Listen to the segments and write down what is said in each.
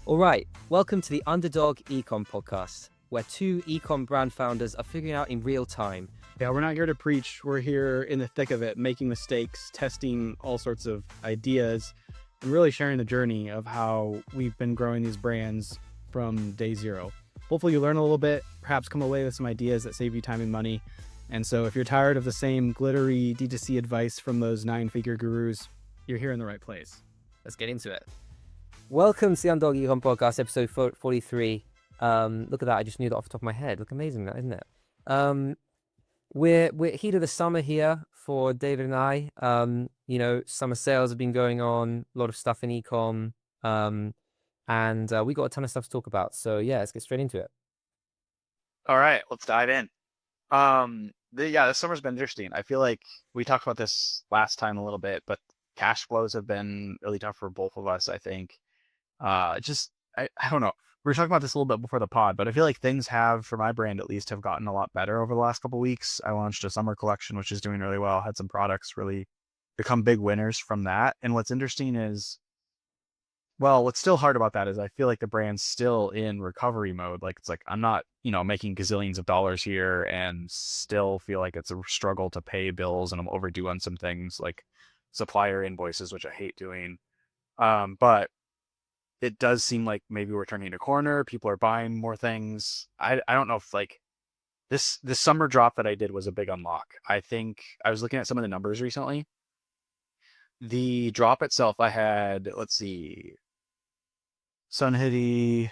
All right, welcome to the Underdog Ecom podcast, where two ecom brand founders are figuring out in real time. Yeah, we're not here to preach. We're here in the thick of it, making mistakes, testing all sorts of ideas, and really sharing the journey of how we've been growing these brands from day zero. Hopefully you learn a little bit, perhaps come away with some ideas that save you time and money. And so if you're tired of the same glittery D2C advice from those 9-figure gurus, you're here in the right place. Let's get into it. Welcome to the Underdog Ecom podcast, episode 43. Look at that, I just knew that off the top of my head. Look amazing, that, isn't it? We're heat of the summer here for David and I. Summer sales have been going on, a lot of stuff in ecom, and we got a ton of stuff to talk about. So yeah, let's get straight into it. All right, let's dive in. This summer's been interesting. I feel like we talked about this last time a little bit, but cash flows have been really tough for both of us, I think. I don't know. We were talking about this a little bit before the pod, but I feel like things have, for my brand at least, have gotten a lot better over the last couple of weeks. I launched a summer collection, which is doing really well. Had some products really become big winners from that. And what's interesting is, well, what's still hard about that is I feel like the brand's still in recovery mode. Like it's like I'm not, making gazillions of dollars here and still feel like it's a struggle to pay bills and I'm overdue on some things like supplier invoices, which I hate doing. But it does seem like maybe we're turning a corner. People are buying more things. I don't know if like this summer drop that I did was a big unlock. I think I was looking at some of the numbers recently. The drop itself, I had, let's see, Sun Hoodie,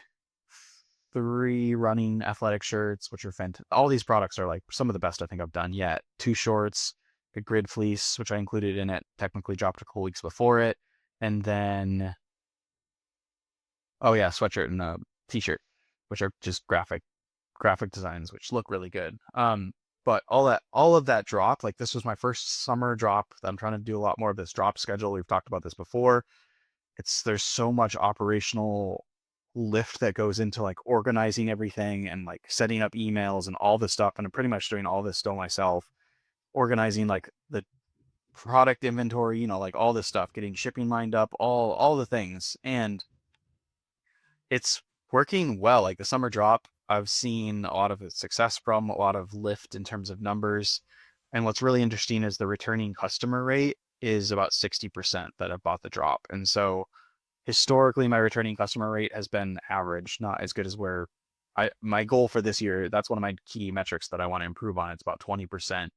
3 running athletic shirts, which are fantastic. All these products are like some of the best I think I've done yet. 2 shorts, a grid fleece, which I included in it, technically dropped a couple weeks before it. And then sweatshirt and a t-shirt, which are just graphic designs, which look really good. But all of that drop, like this was my first summer drop. I'm trying to do a lot more of this drop schedule. We've talked about this before. There's so much operational lift that goes into like organizing everything and like setting up emails and all this stuff. And I'm pretty much doing all this still myself, organizing like the product inventory, like all this stuff, getting shipping lined up, all the things. And it's working well. Like the summer drop, I've seen a lot of success from, a lot of lift in terms of numbers. And what's really interesting is the returning customer rate is about 60% that have bought the drop. And so historically, my returning customer rate has been average, not as good as where my goal for this year, that's one of my key metrics that I want to improve on. It's about 20%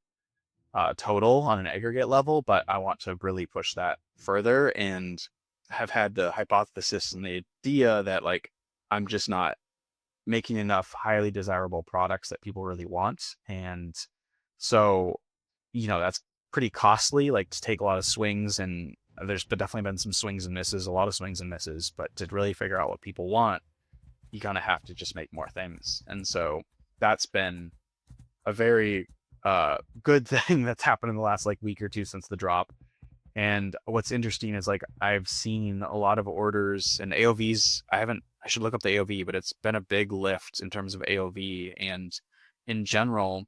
total on an aggregate level, but I want to really push that further and have had the hypothesis and the idea that like I'm just not making enough highly desirable products that people really want. And so, that's pretty costly, like to take a lot of swings, and there's definitely been some swings and misses, a lot of swings and misses, but to really figure out what people want, you kind of have to just make more things. And so that's been a very good thing that's happened in the last like week or two since the drop. And what's interesting is like I've seen a lot of orders and AOVs. I should look up the AOV, but it's been a big lift in terms of AOV. And in general,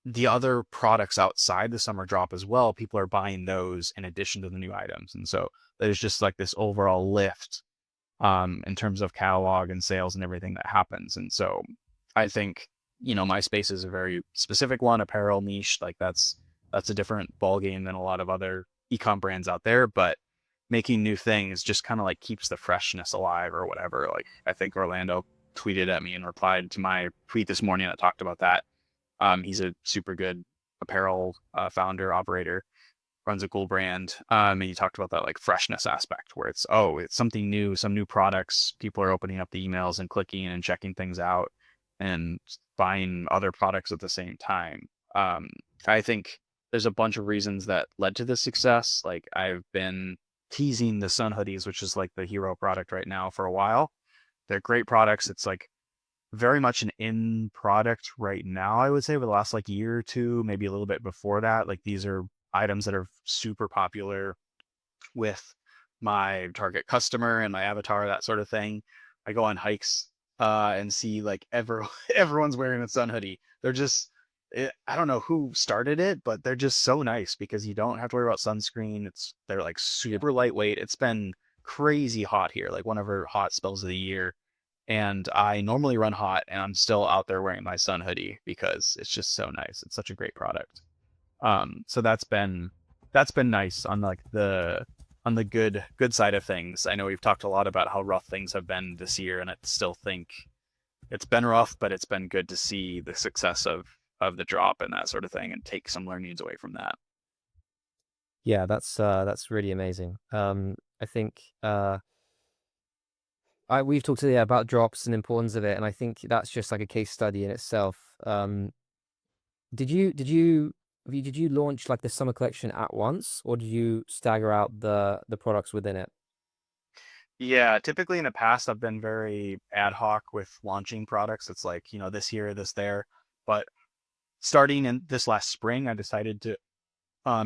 the other products outside the summer drop as well, people are buying those in addition to the new items. And so there's just like this overall lift in terms of catalog and sales and everything that happens. And so I think, my space is a very specific one, apparel niche, like that's a different ball game than a lot of other ecom brands out there, but making new things just kind of like keeps the freshness alive or whatever. Like I think Orlando tweeted at me and replied to my tweet this morning that talked about that. He's a super good apparel founder, operator, runs a cool brand. And he talked about that like freshness aspect where it's something new, some new products. People are opening up the emails and clicking and checking things out and buying other products at the same time. I think there's a bunch of reasons that led to this success. Like I've been teasing the Sun hoodies, which is like the hero product right now, for a while. They're great products. It's like very much an in product right now, I would say, over the last like year or two, maybe a little bit before that. Like these are items that are super popular with my target customer and my avatar, that sort of thing. I go on hikes and see like everyone's wearing a Sun hoodie. I don't know who started it, but they're just so nice because you don't have to worry about sunscreen. They're like super lightweight. It's been crazy hot here, like one of our hot spells of the year. And I normally run hot, and I'm still out there wearing my sun hoodie because it's just so nice. It's such a great product. So that's been nice on like the good side of things. I know we've talked a lot about how rough things have been this year, and I still think it's been rough, but it's been good to see the success of the drop and that sort of thing, and take some learnings away from that. Yeah, that's really amazing. I think we've talked today about drops and the importance of it, and I think that's just like a case study in itself. Did you launch like the summer collection at once, or did you stagger out the products within it? Yeah, typically in the past, I've been very ad hoc with launching products. It's like, this here, this there. But starting in this last spring, I decided to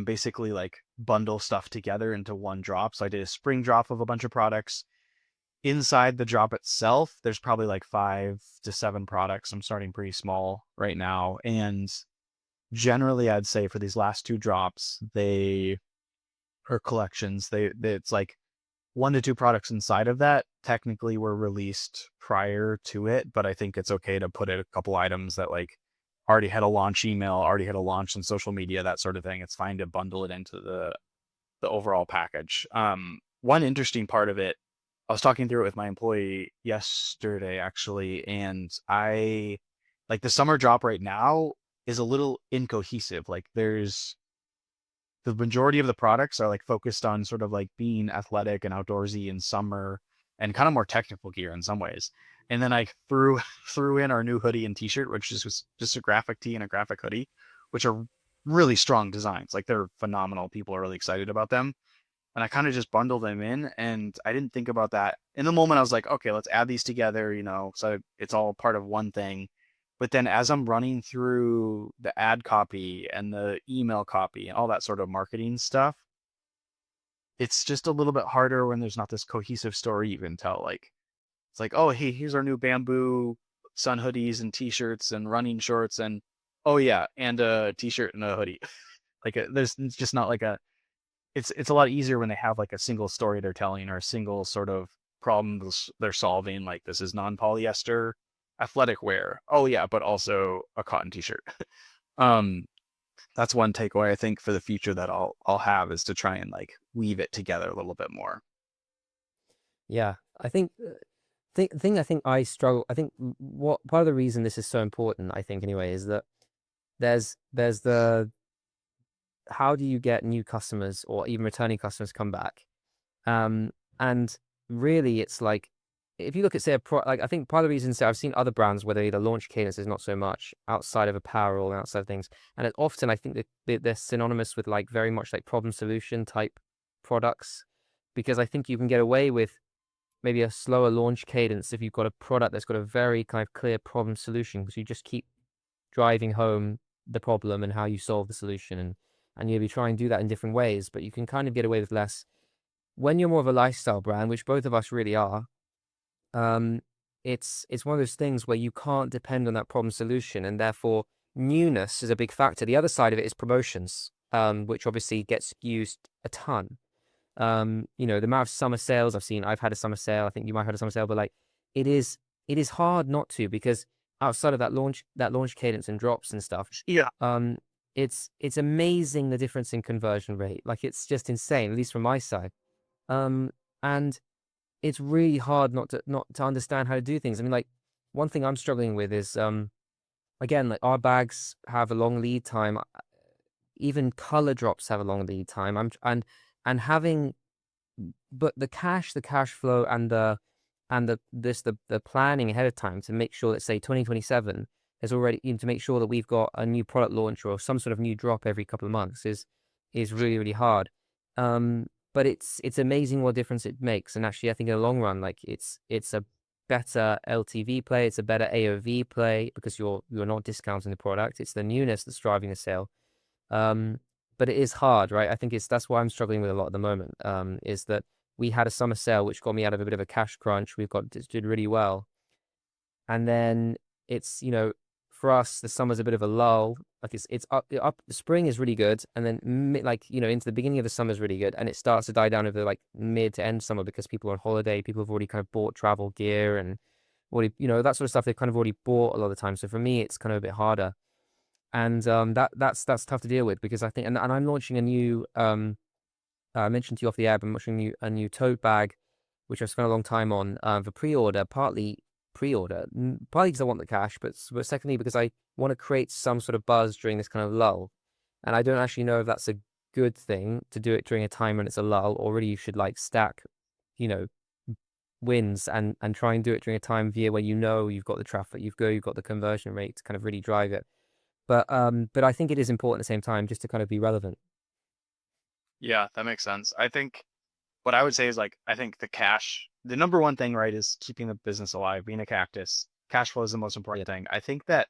basically like bundle stuff together into one drop. So I did a spring drop of a bunch of products. Inside the drop itself, there's probably like 5 to 7 products. I'm starting pretty small right now. And generally, I'd say for these last two drops, they are collections. It's like 1 to 2 products inside of that technically were released prior to it, but I think it's okay to put in a couple items that like already had a launch email, already had a launch on social media, that sort of thing. It's fine to bundle it into the overall package. One interesting part of it, I was talking through it with my employee yesterday actually, and I like the summer drop right now is a little incohesive. Like there's the majority of the products are like focused on sort of like being athletic and outdoorsy in summer and kind of more technical gear in some ways. And then I threw threw in our new hoodie and t-shirt, which is just a graphic tee and a graphic hoodie, which are really strong designs. Like they're phenomenal. People are really excited about them. And I kind of just bundled them in, and I didn't think about that. In the moment I was like, okay, let's add these together, so it's all part of one thing. But then as I'm running through the ad copy and the email copy and all that sort of marketing stuff, it's just a little bit harder when there's not this cohesive story you can tell. Like it's like, oh, hey, here's our new bamboo sun hoodies and t-shirts and running shorts, and oh yeah, and a t-shirt and a hoodie. There's it's just not like a it's a lot easier when they have like a single story they're telling or a single sort of problem they're solving. Like this is non-polyester athletic wear. Oh yeah, but also a cotton t-shirt. um, that's one takeaway I think for the future that I'll have, is to try and like weave it together a little bit more. Yeah, I think thing I think I struggle. I think what part of the reason this is so important, I think anyway, is that there's the how do you get new customers or even returning customers come back? And really, it's like if you look at say like I think part of the reason, so I've seen other brands where they the launch cadence is not so much outside of apparel and outside of things, and it, often I think that they're synonymous with like very much like problem solution type products, because I think you can get away with maybe a slower launch cadence if you've got a product that's got a very kind of clear problem solution, because you just keep driving home the problem and how you solve the solution, and you'll be trying to do that in different ways, but you can kind of get away with less when you're more of a lifestyle brand, which both of us really are. um, it's one of those things where you can't depend on that problem solution, and therefore newness is a big factor. The other side of it is promotions, which obviously gets used a ton. The amount of summer sales I've seen. I've had a summer sale. I think you might have had a summer sale, but like it is, it is hard not to, because outside of that launch cadence and drops and stuff, Yeah. um, it's amazing the difference in conversion rate. Like it's just insane, at least from my side. Um, and it's really hard not to understand how to do things. I mean, like one thing I'm struggling with is again, like our bags have a long lead time. Even color drops have a long lead time. And having but the cash flow and the planning ahead of time to make sure that say 2027 is already, to make sure that we've got a new product launch or some sort of new drop every couple of months is really, really hard. But it's amazing what difference it makes. And actually, I think in the long run, like it's a better LTV play, it's a better AOV play, because you're not discounting the product. It's the newness that's driving the sale. Um, but it is hard, right? I think that's why I'm struggling with a lot at the moment. Is that we had a summer sale which got me out of a bit of a cash crunch. It did really well, and then it's for us, the summer's a bit of a lull. Like it's up. The spring is really good, and then into the beginning of the summer is really good, and it starts to die down over like mid to end summer because people are on holiday. People have already kind of bought travel gear and already that sort of stuff. They've kind of already bought a lot of the time. So for me, it's kind of a bit harder, and that's tough to deal with because I think and I'm launching a new I mentioned to you off the air, but I'm launching a new tote bag, which I've spent a long time on for pre-order, partly because I want the cash, but secondly because I want to create some sort of buzz during this kind of lull. And I don't actually know if that's a good thing to do it during a time when it's a lull, or really you should like stack, you know, wins and try and do it during a time of year where you've got the traffic, you've got the conversion rate to kind of really drive it. But I think it is important at the same time just to kind of be relevant. Yeah, that makes sense. I think what I would say is like, I think the number one thing, right, is keeping the business alive, being a cactus. Cash flow is the most important thing. I think that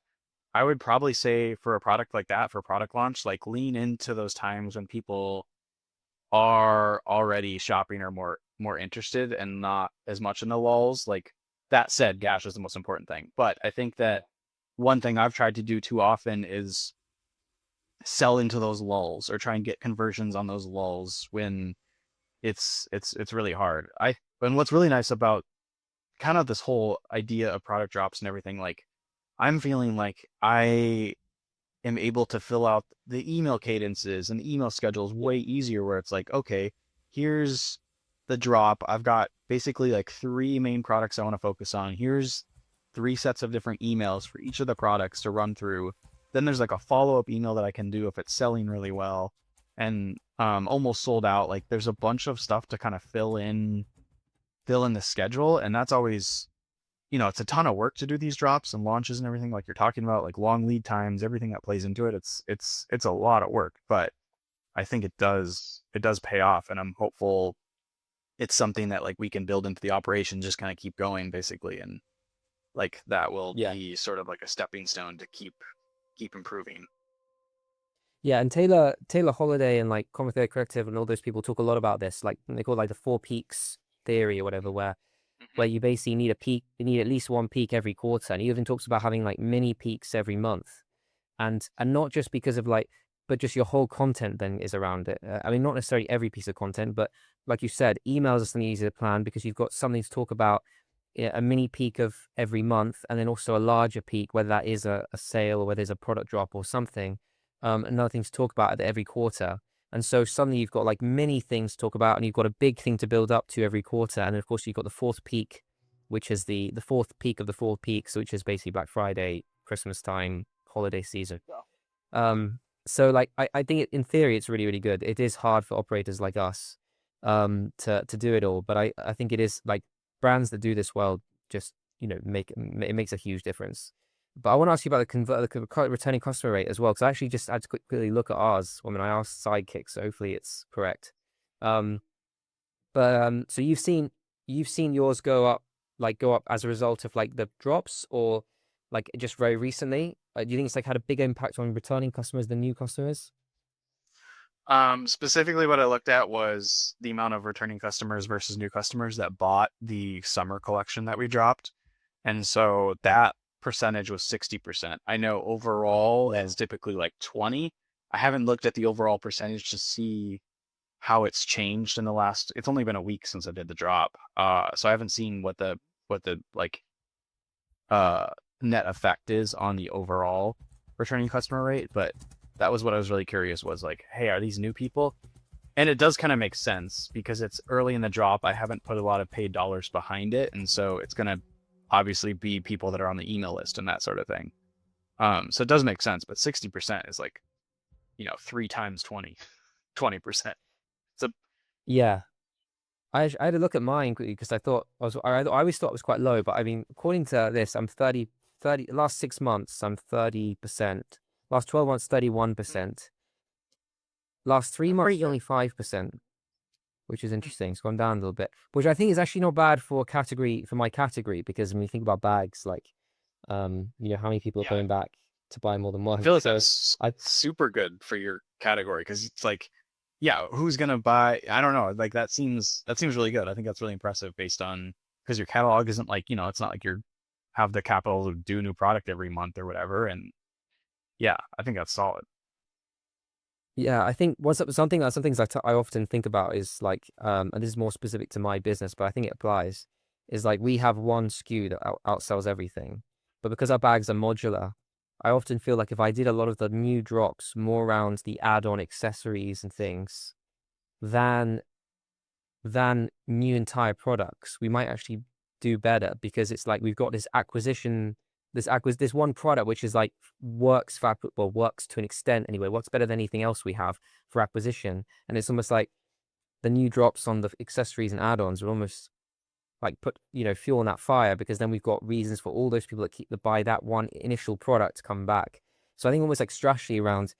I would probably say for a product like that, for product launch, like lean into those times when people are already shopping or more interested and not as much in the lulls. Like that said, cash is the most important thing. But I think that one thing I've tried to do too often is sell into those lulls or try and get conversions on those lulls when it's really hard. And what's really nice about kind of this whole idea of product drops and everything, like I'm feeling like I am able to fill out the email cadences and the email schedules way easier where it's like, okay, here's the drop. I've got basically like 3 main products I want to focus on. Here's 3 sets of different emails for each of the products to run through. Then there's like a follow-up email that I can do if it's selling really well and almost sold out. Like there's a bunch of stuff to kind of fill in the schedule. And that's always, it's a ton of work to do these drops and launches and everything like you're talking about, like long lead times, everything that plays into it. It's a lot of work, but I think it does pay off. And I'm hopeful it's something that like we can build into the operation, just kind of keep going basically. And like that will be sort of like a stepping stone to keep improving. Yeah, and Taylor Holiday and like Common Theory Collective and all those people talk a lot about this. Like they call it like the 4 peaks theory or whatever, where you basically need a peak, you need at least 1 peak every quarter. And he even talks about having like mini peaks every month, and not just because of like, but just your whole content then is around it. I mean, not necessarily every piece of content, but like you said, emails are something easy to plan because you've got something to talk about. A mini peak of every month, and then also a larger peak, whether that is a sale or whether there's a product drop or something. Another thing to talk about at every quarter. And so suddenly you've got like many things to talk about, and you've got a big thing to build up to every quarter. And then of course you've got the 4th peak, which is the 4th peak of the 4 peaks, which is basically Black Friday, Christmas time, holiday season. So like I think in theory it's really, really good. It is hard for operators like us to do it all, but I think it is like brands that do this well just it makes a huge difference. But I want to ask you about the returning customer rate as well, because I actually just had to quickly look at ours. I mean, I asked Sidekick, so hopefully it's correct. So you've seen yours go up as a result of like the drops, or like just very recently? Do you think it's like had a big impact on returning customers than new customers? Specifically what I looked at was the amount of returning customers versus new customers that bought the summer collection that we dropped. And so that percentage was 60%. I know overall is typically like 20. I haven't looked at the overall percentage to see how it's changed in it's only been a week since I did the drop. So I haven't seen what the like net effect is on the overall returning customer rate, but that was what I was really curious was like, hey, are these new people? And it does kind of make sense because it's early in the drop. I haven't put a lot of paid dollars behind it. And so it's going to obviously be people that are on the email list and that sort of thing. So it does make sense, but 60% is like, 3 times 20, 20%. Yeah. I had to look at mine because I always thought it was quite low, but I mean, according to this, I'm 30, last 6 months, I'm 30%. Last 12 months, 31%. Last 3 months, only 5%, which is interesting. It's gone down a little bit, which I think is actually not bad for my category, because when you think about bags, like, how many people are coming back to buy more than one. I feel like that's super good for your category because it's like, yeah, who's gonna buy? I don't know. Like that seems really good. I think that's really impressive based on because your catalog isn't like it's not like you're have the capital to do a new product every month or whatever. And yeah, I think that's solid. Yeah, I think some things I often think about is like, and this is more specific to my business, but I think it applies, is like we have one SKU that outsells everything. But because our bags are modular, I often feel like if I did a lot of the new drops more around the add-on accessories and things than new entire products, we might actually do better because it's like we've got this one product which is like works to an extent anyway, works better than anything else we have for acquisition. And it's almost like the new drops on the accessories and add-ons are almost like put, fuel on that fire, because then we've got reasons for all those people that buy that one initial product to come back. So I think almost like strategy around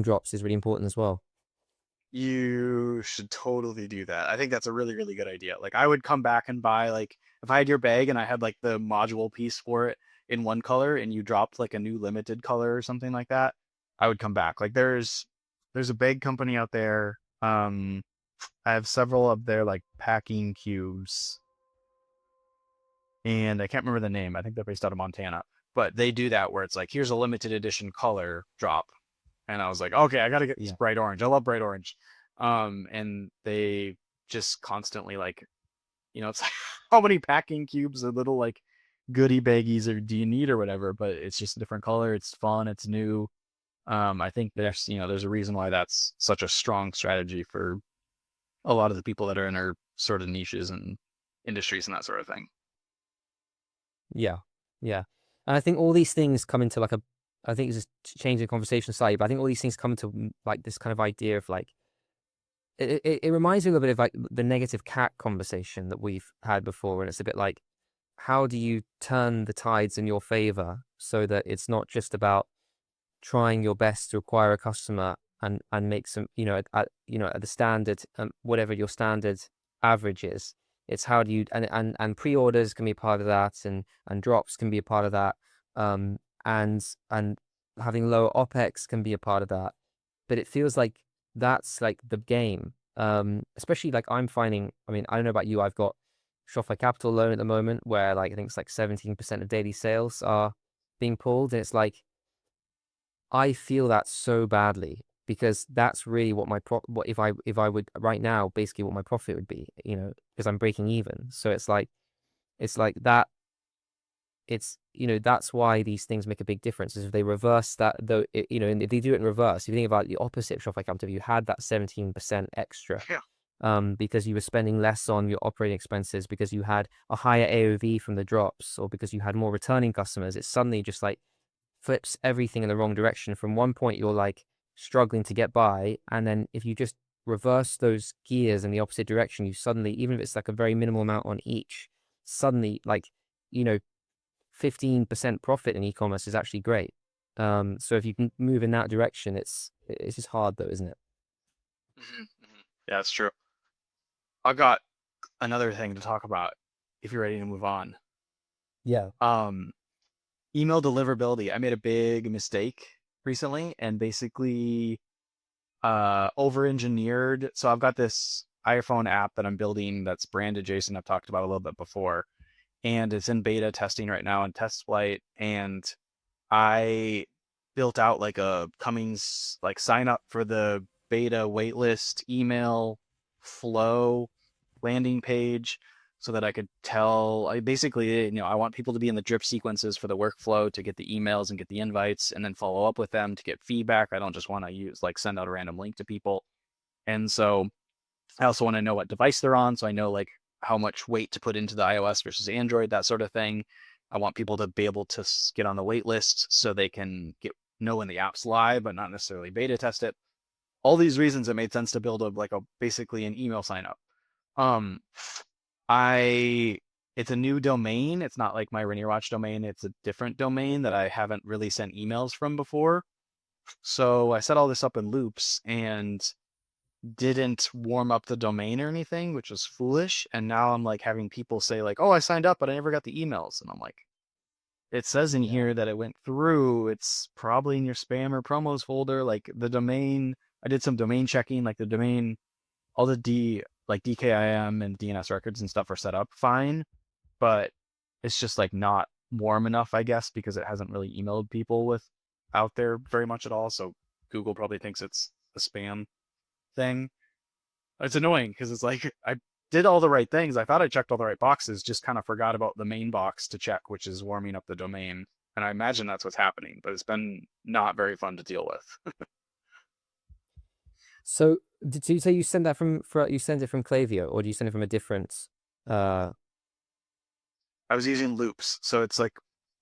drops is really important as well. You should totally do that. I think that's a really, really good idea. Like I would come back and buy like if I had your bag and I had like the module piece for it in one color and you dropped like a new limited color or something like that, I would come back. Like there's a bag company out there. I have several of their like packing cubes and I can't remember the name. I think they're based out of Montana. But they do that where it's like here's a limited edition color drop. And I was like, okay, I gotta get this Yeah. bright orange. I love bright orange. And they just constantly like, it's like how many packing cubes or little like goodie baggies or do you need or whatever, but it's just a different color. It's fun. It's new. I think there's a reason why that's such a strong strategy for a lot of the people that are in our sort of niches and industries and that sort of thing. Yeah, yeah. And I think all these things come into like I think it's just changing the conversation slightly, but I think all these things come into like this kind of idea of like, it reminds me a little bit of like the negative cat conversation that we've had before. And it's a bit like, how do you turn the tides in your favor so that it's not just about trying your best to acquire a customer and make some, at the standard, whatever your standard average is. It's how do you, and pre-orders can be a part of that, and drops can be a part of that, and having lower OpEx can be a part of that. But it feels like that's like the game. Especially like I'm finding, I mean, I don't know about you, I've got Shopify Capital loan at the moment where like I think it's like 17% of daily sales are being pulled. And it's like I feel that so badly because that's really what what if I would right now, basically what my profit would be, because I'm breaking even. So it's like that. It's, that's why these things make a big difference. Is if they reverse that, though, and if they do it in reverse, if you think about the opposite of Shopify Capital, you had that 17% extra, Yeah. because you were spending less on your operating expenses, because you had a higher AOV from the drops, or because you had more returning customers. It suddenly just like flips everything in the wrong direction. From one point, you're like struggling to get by, and then if you just reverse those gears in the opposite direction, you suddenly, even if it's like a very minimal amount on each, suddenly like, you know 15% profit in e-commerce is actually great. So if you can move in that direction, it's just hard though, isn't it? Mhm, mhm. Yeah, that's true. I got another thing to talk about if you're ready to move on. Yeah. Um, Email deliverability. I made a big mistake recently and basically over engineered. So I've got this iPhone app that I'm building that's brand adjacent. I've talked about a little bit before, and it's in beta testing right now in test flight. And I built out like a Cummings like sign up for the beta waitlist email flow landing page so that I could tell I basically, I want people to be in the drip sequences for the workflow to get the emails and get the invites and then follow up with them to get feedback. I don't just want to send out a random link to people. And so I also want to know what device they're on. So I know like how much weight to put into the iOS versus Android, that sort of thing. I want people to be able to get on the wait list so they can know when the app's live, but not necessarily beta test it. All these reasons it made sense to build basically an email sign up. Um, I it's a new domain. It's not like my Rainier Watch domain. It's a different domain that I haven't really sent emails from before. So I set all this up in loops and didn't warm up the domain or anything, which was foolish. And now I'm like having people say like, "Oh, I signed up, but I never got the emails." And I'm like, "It says in Yeah. here that it went through. It's probably in your spam or promos folder." Like the domain, I did some domain checking, like the domain, all the DKIM and DNS records and stuff are set up fine, but it's just like not warm enough, I guess, because it hasn't really emailed people with out there very much at all. So Google probably thinks it's a spam thing. It's annoying because it's like I did all the right things. I thought I checked all the right boxes, just kind of forgot about the main box to check, which is warming up the domain. And I imagine that's what's happening, but it's been not very fun to deal with. So did you say you send that you send it from Klaviyo, or do you send it from a different uh I was using loops, so it's like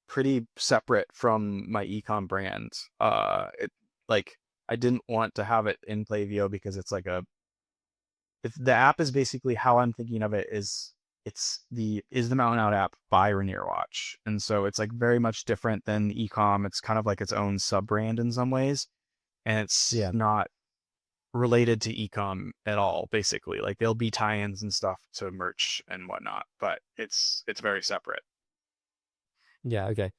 pretty separate from my ecom brand. It like I didn't want to have it in Klaviyo because it's like the app is basically how I'm thinking of it is it's the Is the Mountain Out app by Rainier Watch. And so it's like very much different than Ecom. It's kind of like its own sub brand in some ways. And it's yeah. not related to Ecom at all, basically. Like there'll be tie-ins and stuff to merch and whatnot, but it's very separate. Yeah, okay.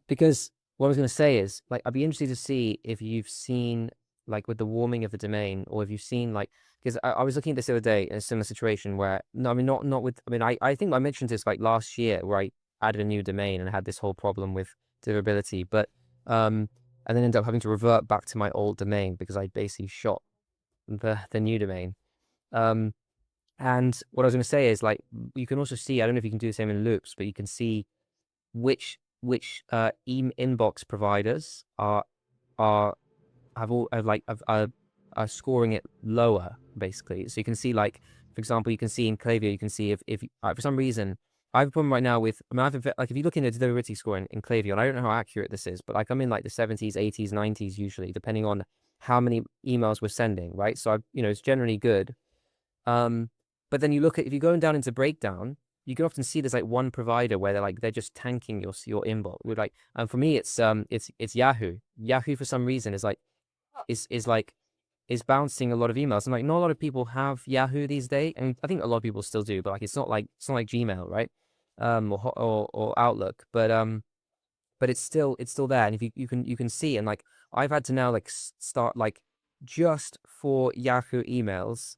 Because what I was going to say is, like, I'd be interested to see if you've seen, like, with the warming of the domain, or if you've seen, like, because I was looking at this the other day in a similar situation where, no, I mean, not with, I mean, I think I mentioned this, like, last year where I added a new domain and had this whole problem with deliverability, but, and then ended up having to revert back to my old domain because I basically shot the new domain. Um, and what I was going to say is, like, you can also see, I don't know if you can do the same in loops, but you can see which inbox providers are have all have like are scoring it lower, basically. So you can see, like, for example, you can see in Klaviyo, you can see if for some reason I have a problem right now with, I mean, like, if you look into the deliverability score in Klaviyo, and I don't know how accurate this is, but like I'm in like the 70s, 80s, 90s usually, depending on how many emails we're sending, right? So it's generally good. um, but then you look at, if you're going down into breakdown, you can often see there's like one provider where they're just tanking your inbox. With like, and for me, it's Yahoo. Yahoo for some reason is like is bouncing a lot of emails. And like, not a lot of people have Yahoo these days, and I think a lot of people still do, but like it's not like Gmail, right? Or Outlook, but it's still there. And if you can see, and like I've had to now like start, like, just for Yahoo emails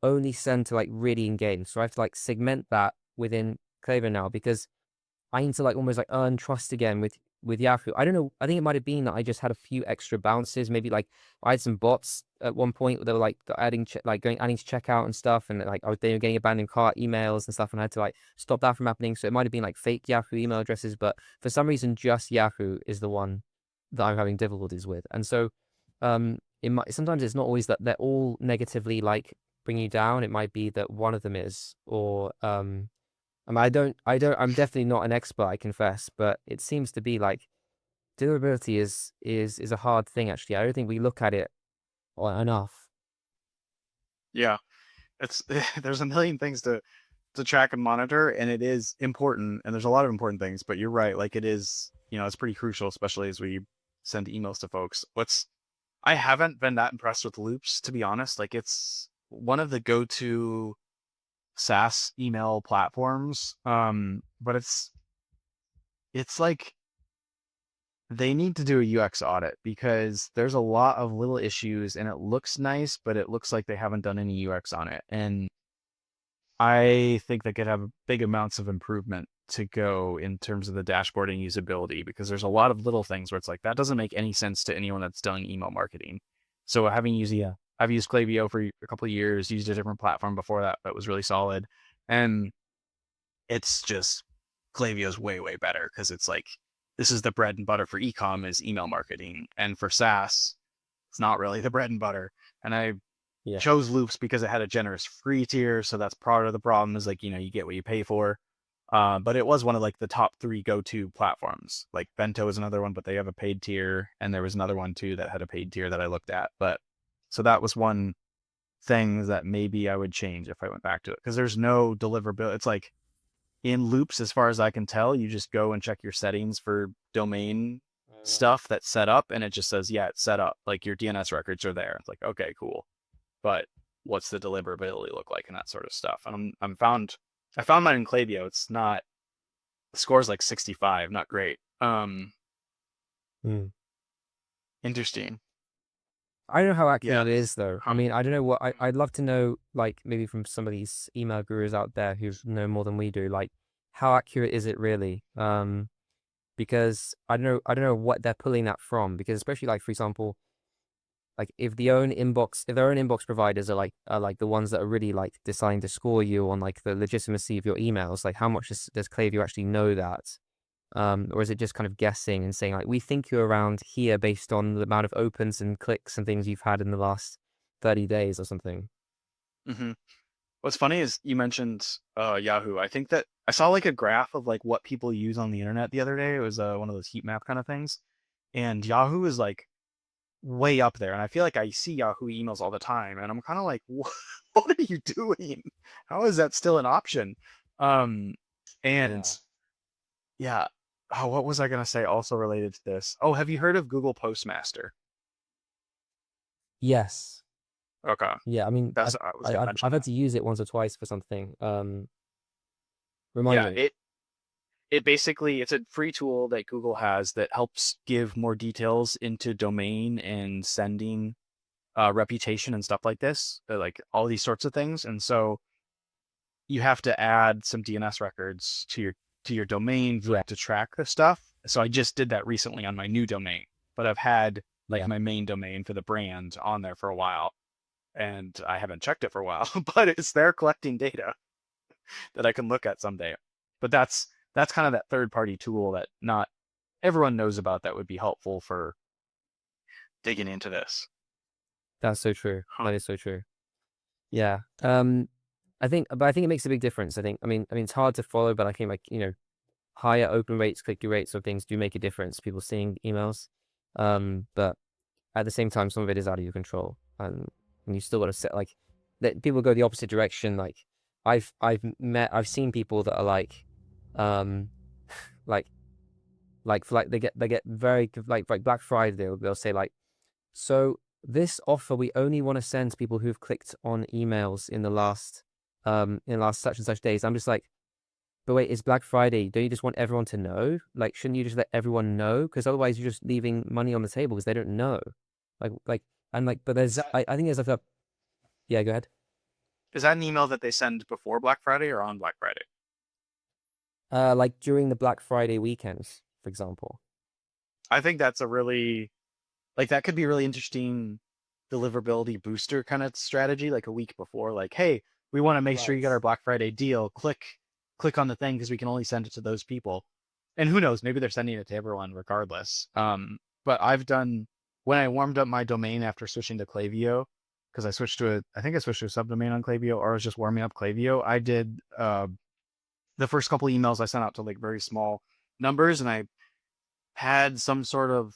only send to like really engaged. So I have to like segment that within Klaviyo now, because I need to like almost like earn trust again with Yahoo. I don't know. I think it might have been that I just had a few extra bounces. Maybe like I had some bots at one point that were like adding adding to checkout and stuff, and like they were getting abandoned cart emails and stuff, and I had to like stop that from happening. So it might have been like fake Yahoo email addresses, but for some reason, just Yahoo is the one that I'm having difficulties with. And so, it might sometimes it's not always that they're all negatively like bring you down. It might be that one of them is, or I mean, I'm definitely not an expert, I confess, but it seems to be like deliverability is a hard thing, actually. I don't think we look at it enough. Yeah. It's there's a million things to track and monitor, and it is important, and there's a lot of important things, but you're right, like it is, it's pretty crucial, especially as we send emails to folks. I haven't been that impressed with loops, to be honest. Like it's one of the go-to SaaS email platforms. But it's like they need to do a UX audit because there's a lot of little issues and it looks nice, but it looks like they haven't done any UX on it. And I think they could have big amounts of improvement to go in terms of the dashboard and usability, because there's a lot of little things where it's like that doesn't make any sense to anyone that's done email marketing. So Yeah. I've used Klaviyo for a couple of years, used a different platform before that that was really solid, and it's just Klaviyo's way better because it's like this is the bread and butter for ecom is email marketing, and for SaaS it's not really the bread and butter. And I Yeah. chose Loops because it had a generous free tier, so that's part of the problem is like you get what you pay for. But it was one of like the top three go-to platforms. Like Bento is another one, but they have a paid tier, and there was another one too that had a paid tier that I looked at. But so that was one thing that maybe I would change if I went back to it, because there's no deliverability. It's like in Loops, as far as I can tell, you just go and check your settings for domain stuff that's set up, and it just says, yeah, it's set up. Like your DNS records are there. It's like, okay, cool. But what's the deliverability look like and that sort of stuff? And I found mine in Klaviyo. It's not, the score's like 65, not great. Hmm. Interesting. I don't know how Yeah. accurate it is, though. I Huh. mean, I don't know I'd love to know, like, maybe from some of these email gurus out there who know more than we do. Like, how accurate is it really? Because I don't know what they're pulling that from. Because especially like, for example, like if their own inbox providers are like the ones that are really like deciding to score you on like the legitimacy of your emails, like how much does Klaviyo actually know that? Or is it just kind of guessing and saying like, we think you're around here based on the amount of opens and clicks and things you've had in the last 30 days or something? Hmm. What's funny is you mentioned Yahoo. I think that I saw like a graph of like what people use on the internet the other day. It was one of those heat map kind of things, and Yahoo is like way up there. And I feel like I see Yahoo emails all the time, and I'm kind of like, what are you doing? How is that still an option? Um, and Yeah. yeah, oh, what was I gonna say also related to this? Oh, have you heard of Google Postmaster? Yes. Okay, Yeah. I mean, that's I was gonna I've mention had that. to use it once or twice for something. Remind Yeah, me. it basically it's a free tool that Google has that helps give more details into domain and sending reputation and stuff like this, like all these sorts of things. And so you have to add some DNS records to your domain for Yeah. it to track the stuff. So I just did that recently on my new domain, but I've had like Yeah. my main domain for the brand on there for a while, and I haven't checked it for a while, but it's there collecting data that I can look at someday. But that's kind of that third party tool that not everyone knows about that would be helpful for digging into this. That's so true. Huh. That is so true. Yeah. But I think it makes a big difference. I mean, it's hard to follow, but I think like, higher open rates, click-through rates of things do make a difference. People seeing emails. But at the same time, some of it is out of your control, and you still got to set like that. People go the opposite direction. Like I've seen people that are um, like for like they get very like Black Friday. They'll say like, so this offer we only want to send to people who've clicked on emails in the last such and such days. I'm just like, but wait, it's Black Friday. Don't you just want everyone to know? Like, shouldn't you just let everyone know? Because otherwise, you're just leaving money on the table because they don't know. Like, and like, but Is that I think there's like a, yeah, go ahead. is that an email that they send before Black Friday or on Black Friday? Like during the Black Friday weekends, for example. I think that's a really like that could be a really interesting deliverability booster kind of strategy, like a week before, like, hey, we want to make sure you Right. got our Black Friday deal. Click on the thing because we can only send it to those people. And who knows, maybe they're sending it to everyone regardless. But I've done when I warmed up my domain after switching to Klaviyo, because I think I switched to a subdomain on Klaviyo, or I was just warming up Klaviyo. I did the first couple emails I sent out to like very small numbers, and I had some sort of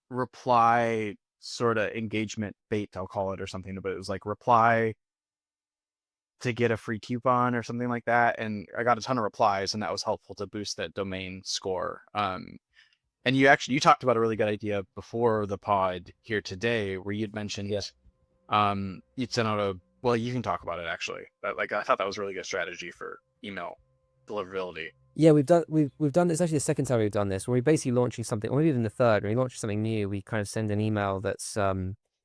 reply sort of engagement bait, I'll call it, or something, but it was like reply to get a free coupon or something like that. And I got a ton of replies, and that was helpful to boost that domain score. And you talked about a really good idea before the pod here today, where you'd Yeah. mentioned you'd sent out a well, you can talk about it actually. Like I thought that was a really good strategy for email deliverability. Yeah, we've done this. Actually, the second time we've done this, where we're basically launching something, or maybe even the third. When we launch something new, we kind of send an email that's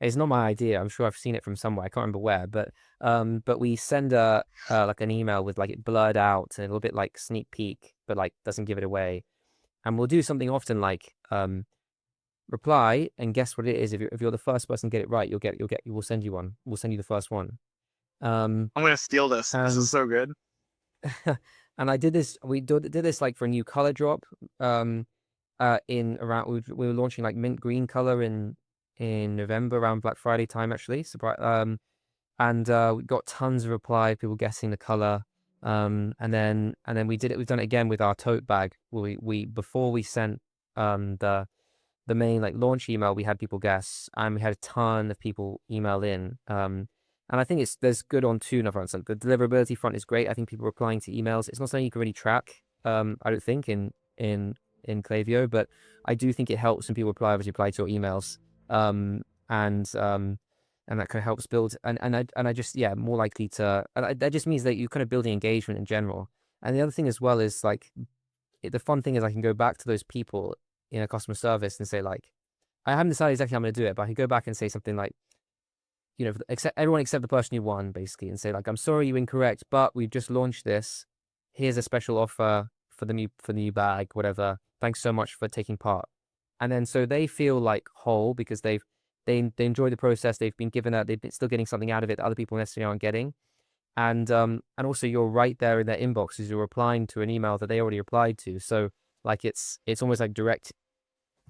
it's not my idea. I'm sure I've seen it from somewhere. I can't remember where, but we send a like an email with like it blurred out and a little bit like sneak peek, but like doesn't give it away. And we'll do something often like reply and guess what it is. If you're the first person to get it right, we'll send you one. We'll send you the first one. Um, I'm gonna steal this. This is and so good. and I did this. Did this like for a new color drop. In around we were launching like mint green color in November around Black Friday time actually. Surprise. And we got tons of reply, people guessing the color. And then we've done it again with our tote bag. We before we sent the main like launch email, we had people guess, and we had a ton of people email in. And I think there's good on two fronts. Like the deliverability front is great. I think people replying to emails. It's not something you can really track. I don't think in Klaviyo, but I do think it helps when people reply to your emails. Um, and that kind of helps build and I just yeah more likely to that just means that you're kind of building engagement in general. And the other thing as well is like the fun thing is I can go back to those people in a customer service and say like, I haven't decided exactly how I'm going to do it, but I can go back and say something like, except everyone except the person who won, basically, and say like, I'm sorry, you're incorrect, but we've just launched this. here's a special offer for the new bag, whatever. Thanks so much for taking part. And then so they feel like whole because they enjoy the process. They've been given that they've been still getting something out of it that other people necessarily aren't getting. And also you're right there in their inbox as you're replying to an email that they already replied to. So like it's almost like direct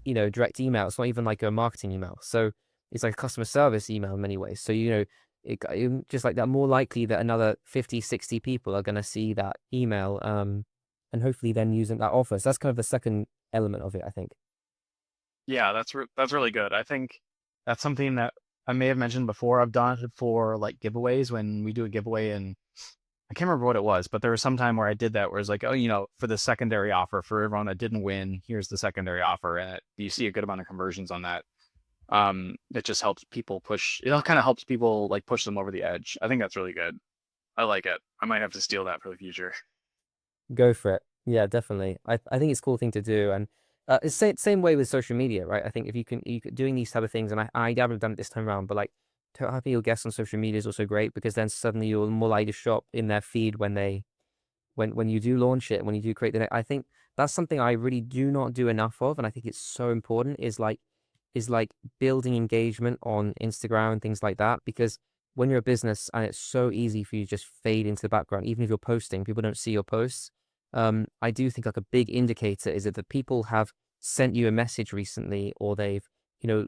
email. It's not even like a marketing email. So it's like a customer service email in many ways. So, just like that, more likely that another 50, 60 people are going to see that email, and hopefully then using that offer. So that's kind of the second element of it, I think. Yeah, that's really good. I think that's something that I may have mentioned before. I've done it for like giveaways when we do a giveaway, and I can't remember what it was, but there was some time where I did that where it's like, oh, for the secondary offer for everyone that didn't win, here's the secondary offer, and you see a good amount of conversions on that. It just helps people push. It kind of helps people like push them over the edge. I think that's really good. I like it. I might have to steal that for the future. Go for it. Yeah, definitely. I think it's a cool thing to do. And it's same way with social media, right? I think if you can doing these type of things, and I haven't done it this time around, but like having your guests on social media is also great because then suddenly you're more likely to show up in their feed when you do launch it, when you do create I think that's something I really do not do enough of, and I think it's so important is like building engagement on Instagram and things like that, because when you're a business and it's so easy for you to just fade into the background, even if you're posting, people don't see your posts. I do think like a big indicator is that the people have sent you a message recently or they've,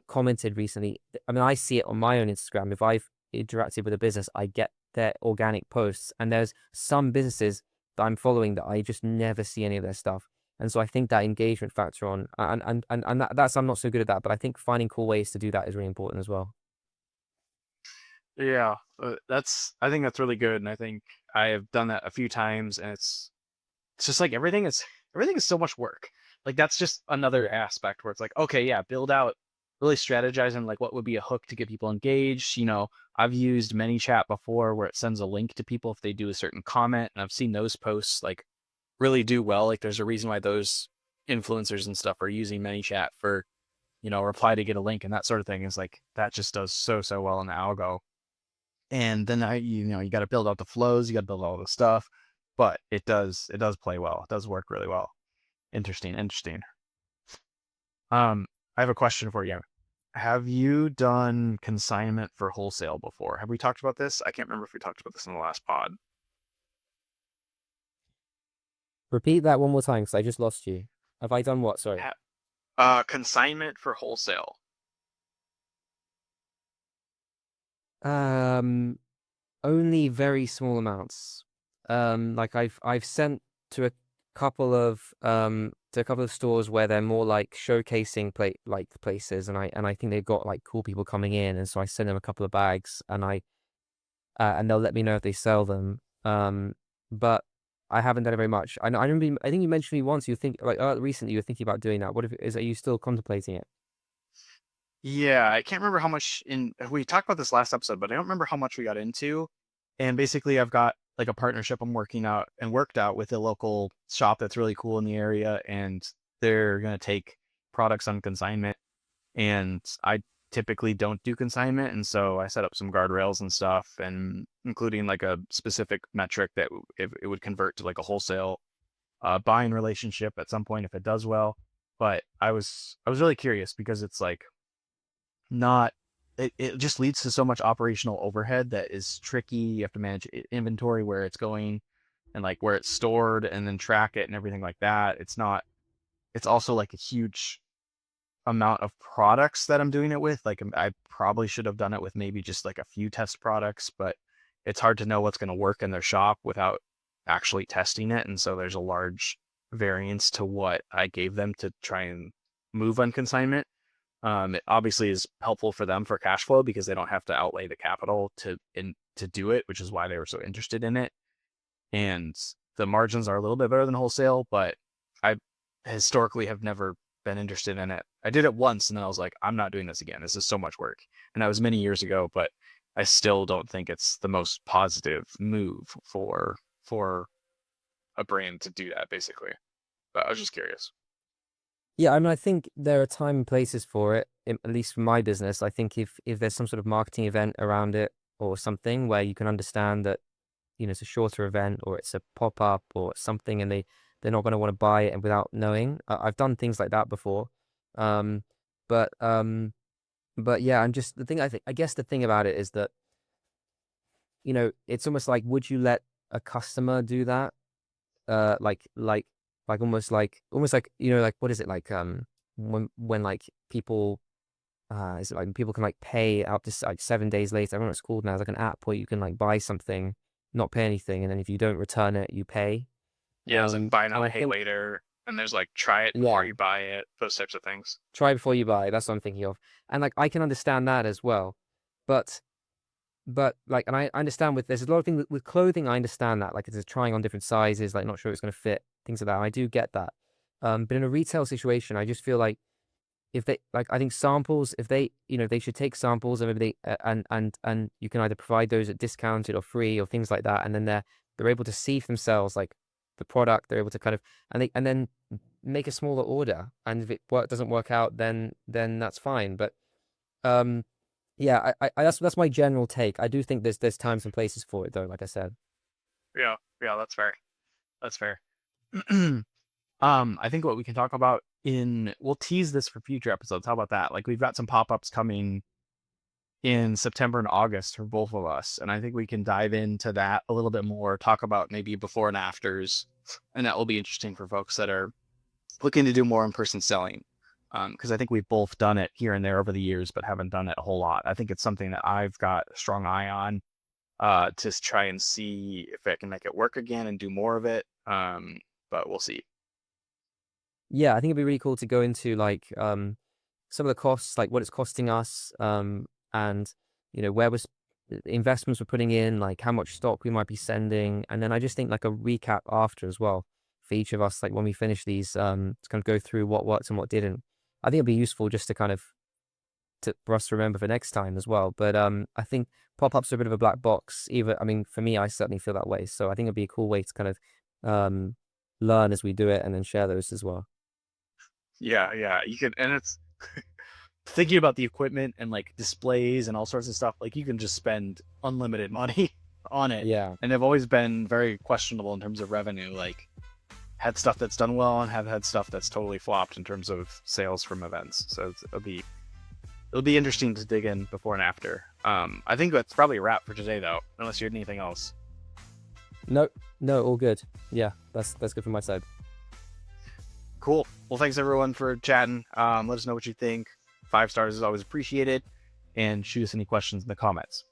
commented recently. I mean, I see it on my own Instagram. If I've interacted with a business, I get their organic posts, and there's some businesses that I'm following that I just never see any of their stuff. And so I think that engagement factor on and that's I'm not so good at that, but I think finding cool ways to do that is really important as well. Yeah, I think that's really good, and I think I have done that a few times, and it's just like everything is so much work. Like that's just another aspect where it's like, okay, yeah, build out, really strategizing like what would be a hook to get people engaged. I've used ManyChat before where it sends a link to people if they do a certain comment, and I've seen those posts like really do well. Like there's a reason why those influencers and stuff are using ManyChat for, reply to get a link and that sort of thing. Is like that just does so well in the algo. And then you got to build out the flows, you got to build all the stuff, but it does play well. It does work really well. Interesting. I have a question for you. Have you done consignment for wholesale before? Have we talked about this? I can't remember if we talked about this in the last pod. Repeat that one more time because I just lost you. Have I done what? Sorry. Consignment for wholesale. Um, Only very small amounts. Like I've sent to a couple of stores where they're more like showcasing places, and I think they've got like cool people coming in, and so I send them a couple of bags, and they'll let me know if they sell them. But I haven't done it very much. I remember. I think you mentioned me once. You think like recently you were thinking about doing that. What if is are you still contemplating it? Yeah, I can't remember how much we talked about this last episode, but I don't remember how much we got into. And basically I've got like a partnership I'm worked out with a local shop that's really cool in the area, and they're gonna take products on consignment. And I typically don't do consignment, and so I set up some guardrails and stuff, and including like a specific metric that it would convert to like a wholesale buying relationship at some point if it does well. But I was really curious because it's like not it just leads to so much operational overhead that is tricky. You have to manage inventory, where it's going and like where it's stored, and then track it and everything like that. It's also like a huge amount of products that I'm doing it with. Like I probably should have done it with maybe just like a few test products, but it's hard to know what's going to work in their shop without actually testing it. And so there's a large variance to what I gave them to try and move on consignment. It obviously is helpful for them for cash flow because they don't have to outlay the capital to do it, which is why they were so interested in it. And the margins are a little bit better than wholesale, but I historically have never been interested in it. I did it once and then I was like, I'm not doing this again. This is so much work. And that was many years ago, but I still don't think it's the most positive move for a brand to do that basically. But I was just curious. Yeah, I mean, I think there are time and places for it. At least for my business, I think if there's some sort of marketing event around it or something where you can understand that it's a shorter event or it's a pop-up or something, and they're not going to want to buy it and without knowing. I've done things like that before. Um, but yeah, I'm just I guess the thing about it is that, it's almost like, would you let a customer do that? Like almost like like, what is it like, when like people, is it like people can like pay up to like 7 days later? I don't know what it's called now. It's like an app where you can like buy something, not pay anything, and then if you don't return it, you pay. Yeah, it's like buy And now, I pay think, later, and there's like try it before yeah, you buy it, those types of things. try before you buy. That's what I'm thinking of. And like I can understand that as well, but like, and I understand there's a lot of things with clothing. I understand that, like, it's trying on different sizes, like not sure it's going to fit, things like that. I do get that. But in a retail situation, I just feel like, if they like, I think samples, if they, they should take samples, and maybe they, and you can either provide those at discounted or free or things like that, and then they're able to see for themselves like the product. They're able to kind of, and then make a smaller order, and if it doesn't work out, then that's fine. But yeah, that's my general take. I do think there's times and places for it, though, like I said. Yeah, yeah, that's fair. That's fair. I think what we can talk about we'll tease this for future episodes. How about that? Like, we've got some pop-ups coming in September and August for both of us, and I think we can dive into that a little bit more, talk about maybe before and afters, and that will be interesting for folks that are looking to do more in-person selling. Because I think we've both done it here and there over the years, but haven't done it a whole lot. I think it's something that I've got a strong eye on, to try and see if I can make it work again and do more of it. But we'll see. Yeah, I think it'd be really cool to go into like, some of the costs, like what it's costing us, and where investments we're putting in, like how much stock we might be sending, and then I just think like a recap after as well for each of us, like when we finish these, to kind of go through what worked and what didn't. I think it'd be useful just to kind of for us to remember for next time as well. But I think pop-ups are a bit of a black box. I mean, for me, I certainly feel that way. So I think it'd be a cool way to kind of, learn as we do it, and then share those as well. Yeah, yeah, you can, and it's thinking about the equipment and like displays and all sorts of stuff. Like, you can just spend unlimited money on it, Yeah. and they've always been very questionable in terms of revenue. Like, had stuff that's done well and have had stuff that's totally flopped in terms of sales from events. So it'll be interesting to dig in before and after. I think that's probably a wrap for today, though, unless you had anything else. No, all good. Yeah, that's good from my side. Cool. Well, thanks everyone for chatting. Let us know what you think. 5 stars is always appreciated, and shoot us any questions in the comments.